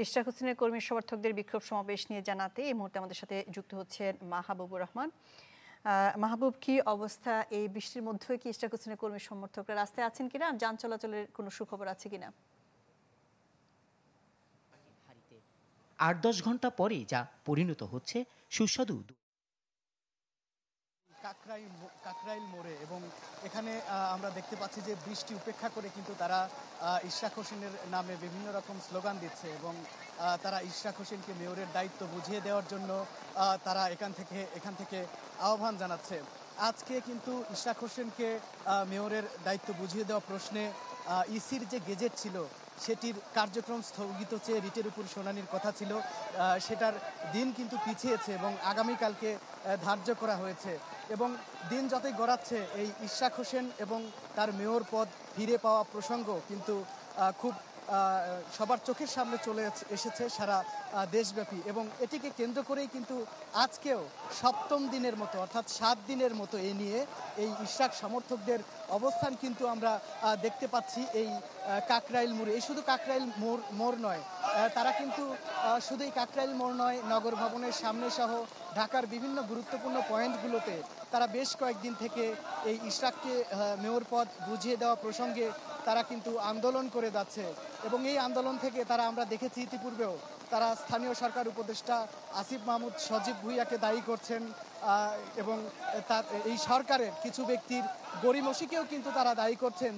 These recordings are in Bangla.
ইশরাক হোসেনের কর্মী সমর্থকদের বিক্ষোভ সমাবেশ নিয়ে জানাতে এই মুহূর্তে আমাদের সাথে যুক্ত হচ্ছেন মাহবুবুর রহমান। মাহবুব, কি অবস্থা? এই বৃষ্টির মধ্যে কি ইশরাক হোসেনের কর্মী সমর্থকরা রাস্তায় আছেন কিনা, যান চলাচলের কোনো সুখবর আছে কিনা? ৮-১০ ঘন্টা পরে যা পরিণত হচ্ছে সুস্বাদু কাকরাইল মোড়ে, এবং এখানে আমরা দেখতে পাচ্ছি যে বৃষ্টি উপেক্ষা করে কিন্তু তারা ইশরাক হোসেনের নামে বিভিন্ন রকম স্লোগান দিচ্ছে এবং তারা ইশরাক হোসেনকে মেয়রের দায়িত্ব বুঝিয়ে দেওয়ার জন্য তারা এখান থেকে আহ্বান জানাচ্ছে। আজকে কিন্তু ইশরাক হোসেনকে মেয়রের দায়িত্ব বুঝিয়ে দেওয়া প্রশ্নে ইসির যে গেজেট ছিল সেটির কার্যক্রম স্থগিত চেয়ে রিটের উপর শুনানির কথা ছিল, সেটার দিন কিন্তু পিছিয়েছে এবং আগামীকালকে ধার্য করা হয়েছে। এবং দিন যতই গড়াচ্ছে এই ইশরাক হোসেন এবং তার মেয়র পদ ফিরে পাওয়া প্রসঙ্গ কিন্তু খুব সবার চোখের সামনে চলে এসেছে সারা দেশব্যাপী, এবং এটিকে কেন্দ্র করেই কিন্তু আজকেও সপ্তম দিনের মতো অর্থাৎ 7 দিনের মতো এ নিয়ে এই ইশরাক সমর্থকদের অবস্থান কিন্তু আমরা দেখতে পাচ্ছি এই কাকরাইল মোড়ে। এই শুধু কাকরাইল মোড় নয়, তারা কিন্তু শুধু এই কাকরাইল মোড় নয়, নগর ভবনের সামনে সহ ঢাকার বিভিন্ন গুরুত্বপূর্ণ পয়েন্টগুলোতে তারা বেশ কয়েকদিন থেকে এই ইশরাককে মেয়র পদ বুঝিয়ে দেওয়া প্রসঙ্গে তারা কিন্তু আন্দোলন করে যাচ্ছে। এবং এই আন্দোলন থেকে তারা আমরা দেখেছি ইতিপূর্বেও তারা স্থানীয় সরকার উপদেষ্টা আসিফ মাহমুদ সজীব ভুঁইয়াকে দায়ী করছেন এবং তার এই সরকারের কিছু ব্যক্তির গড়িমসিকেও কিন্তু তারা দায়ী করছেন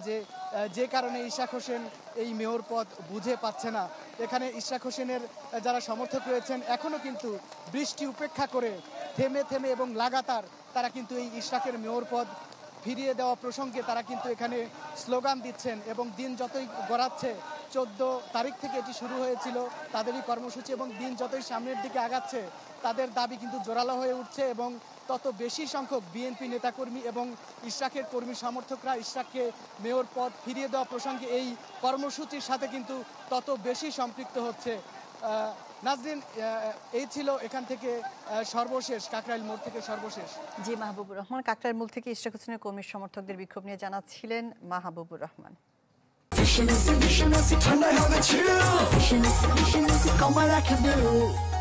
যে কারণে ইশরাক হোসেন এই মেয়র পদ বুঝে পাচ্ছে না। এখানে ইশরাক হোসেনের যারা সমর্থক রয়েছেন এখনও কিন্তু বৃষ্টি উপেক্ষা করে থেমে থেমে এবং লাগাতার তারা কিন্তু এই ইশরাকের মেয়র পদ ফিরিয়ে দেওয়া প্রসঙ্গে তারা কিন্তু এখানে স্লোগান দিচ্ছেন। এবং দিন যতই গড়াচ্ছে, 14 তারিখ থেকে এটি শুরু হয়েছিল তাদেরই কর্মসূচি, এবং দিন যতই সামনের দিকে আগাচ্ছে তাদের দাবি কিন্তু জোরালো হয়ে উঠছে এবং তত বেশি সংখ্যক বিএনপি নেতাকর্মী এবং ইশরাকের কর্মী সমর্থকরা ইশরাককে মেয়র পদ ফিরিয়ে দেওয়া প্রসঙ্গে এই কর্মসূচির সাথে কিন্তু তত বেশি সম্পৃক্ত হচ্ছে। নাজরিন, এই ছিল এখান থেকে সর্বশেষ কাকরাইল মোড় থেকে সর্বশেষ। জি, মাহবুবুর রহমান, কাকরাইল মোড় থেকে ইশরাক হোসেনের কর্মী সমর্থকদের বিক্ষোভ নিয়ে জানাচ্ছিলেন Mahbubur Rahman. Vision is a, come on, I can do.